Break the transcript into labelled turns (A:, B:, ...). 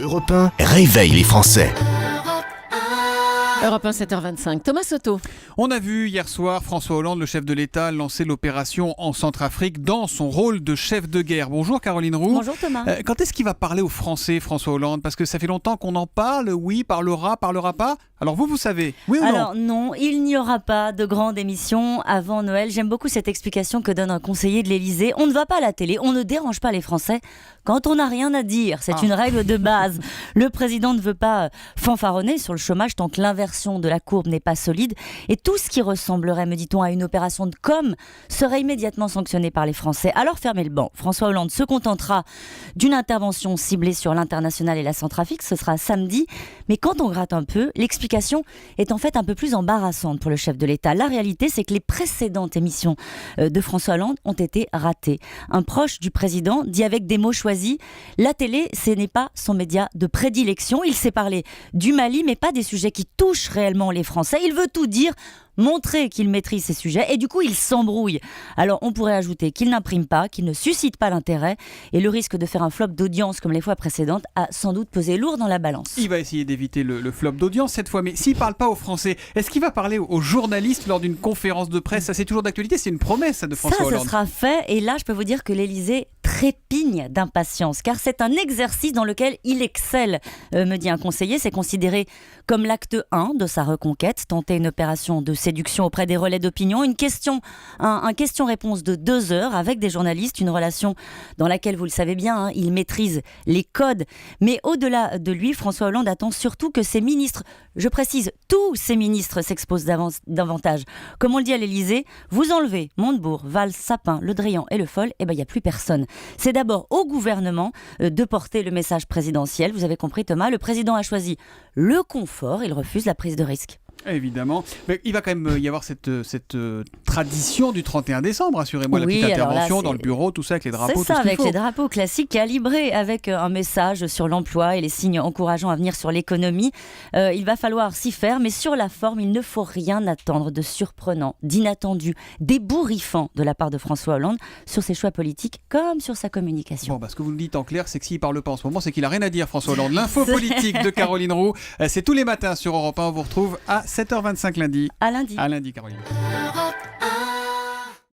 A: Europe 1 réveille les Français.
B: Europe 1, 7h25. Thomas Soto.
C: On a vu hier soir François Hollande, le chef de l'État, lancer l'opération en Centrafrique dans son rôle de chef de guerre. Bonjour Caroline Roux.
D: Bonjour Thomas.
C: Quand est-ce qu'il va parler aux Français, François Hollande? Parce que ça fait longtemps qu'on en parle. Oui, parlera pas. Alors vous savez. Oui ou non?
D: Alors non, il n'y aura pas de grande émission avant Noël. J'aime beaucoup cette explication que donne un conseiller de l'Élysée. On ne va pas à la télé, on ne dérange pas les Français quand on n'a rien à dire. C'est une règle de base. Le président ne veut pas fanfaronner sur le chômage tant que l'inversion de la courbe n'est pas solide. Et tout ce qui ressemblerait, me dit-on, à une opération de com serait immédiatement sanctionné par les Français. Alors fermez le banc. François Hollande se contentera d'une intervention ciblée sur l'international et la Centrafrique. Ce sera samedi. Mais quand on gratte un peu, l'explication est en fait un peu plus embarrassante pour le chef de l'État. La réalité, c'est que les précédentes émissions de François Hollande ont été ratées. Un proche du président dit avec des mots choisis: la télé, ce n'est pas son média de prédilection. Il sait parler du Mali, mais pas des sujets qui touchent réellement les Français. Il veut tout dire, montrer qu'il maîtrise ces sujets, et du coup il s'embrouille. Alors on pourrait ajouter qu'il n'imprime pas, qu'il ne suscite pas l'intérêt, et le risque de faire un flop d'audience comme les fois précédentes a sans doute pesé lourd dans la balance.
C: Il va essayer d'éviter le flop d'audience cette fois, mais s'il ne parle pas aux Français, est-ce qu'il va parler aux journalistes lors d'une conférence de presse? Ça, c'est toujours d'actualité, c'est une promesse de François Hollande.
D: Ça sera fait, et là je peux vous dire que l'Élysée trépigne d'impatience, car c'est un exercice dans lequel il excelle, me dit un conseiller. C'est considéré comme l'acte 1 de sa reconquête, tenter une opération de séduction auprès des relais d'opinion, un question-réponse de 2 heures avec des journalistes, une relation dans laquelle, vous le savez bien, il maîtrise les codes. Mais au-delà de lui, François Hollande attend surtout que ses ministres, je précise, tous ses ministres s'exposent davantage. Comme on le dit à l'Élysée, vous enlevez Montebourg, Valls, Sapin, Le Drian et Le Foll, et il n'y a plus personne. C'est d'abord au gouvernement de porter le message présidentiel. Vous avez compris Thomas, le président a choisi le confort, il refuse la prise de risque.
C: Évidemment, mais il va quand même y avoir cette tradition du 31 décembre, assurez-moi, la petite intervention dans le bureau, tout ça avec les drapeaux.
D: C'est ça, avec les drapeaux classiques calibrés, avec un message sur l'emploi et les signes encourageants à venir sur l'économie. Il va falloir s'y faire, mais sur la forme, il ne faut rien attendre de surprenant, d'inattendu, d'ébouriffant de la part de François Hollande sur ses choix politiques comme sur sa communication.
C: Bon, ce que vous nous dites en clair, c'est que s'il ne parle pas en ce moment, c'est qu'il n'a rien à dire, François Hollande. L'info politique de Caroline Roux, c'est tous les matins sur Europe 1. On vous retrouve à 7h25 lundi.
D: À lundi.
C: À lundi, Caroline.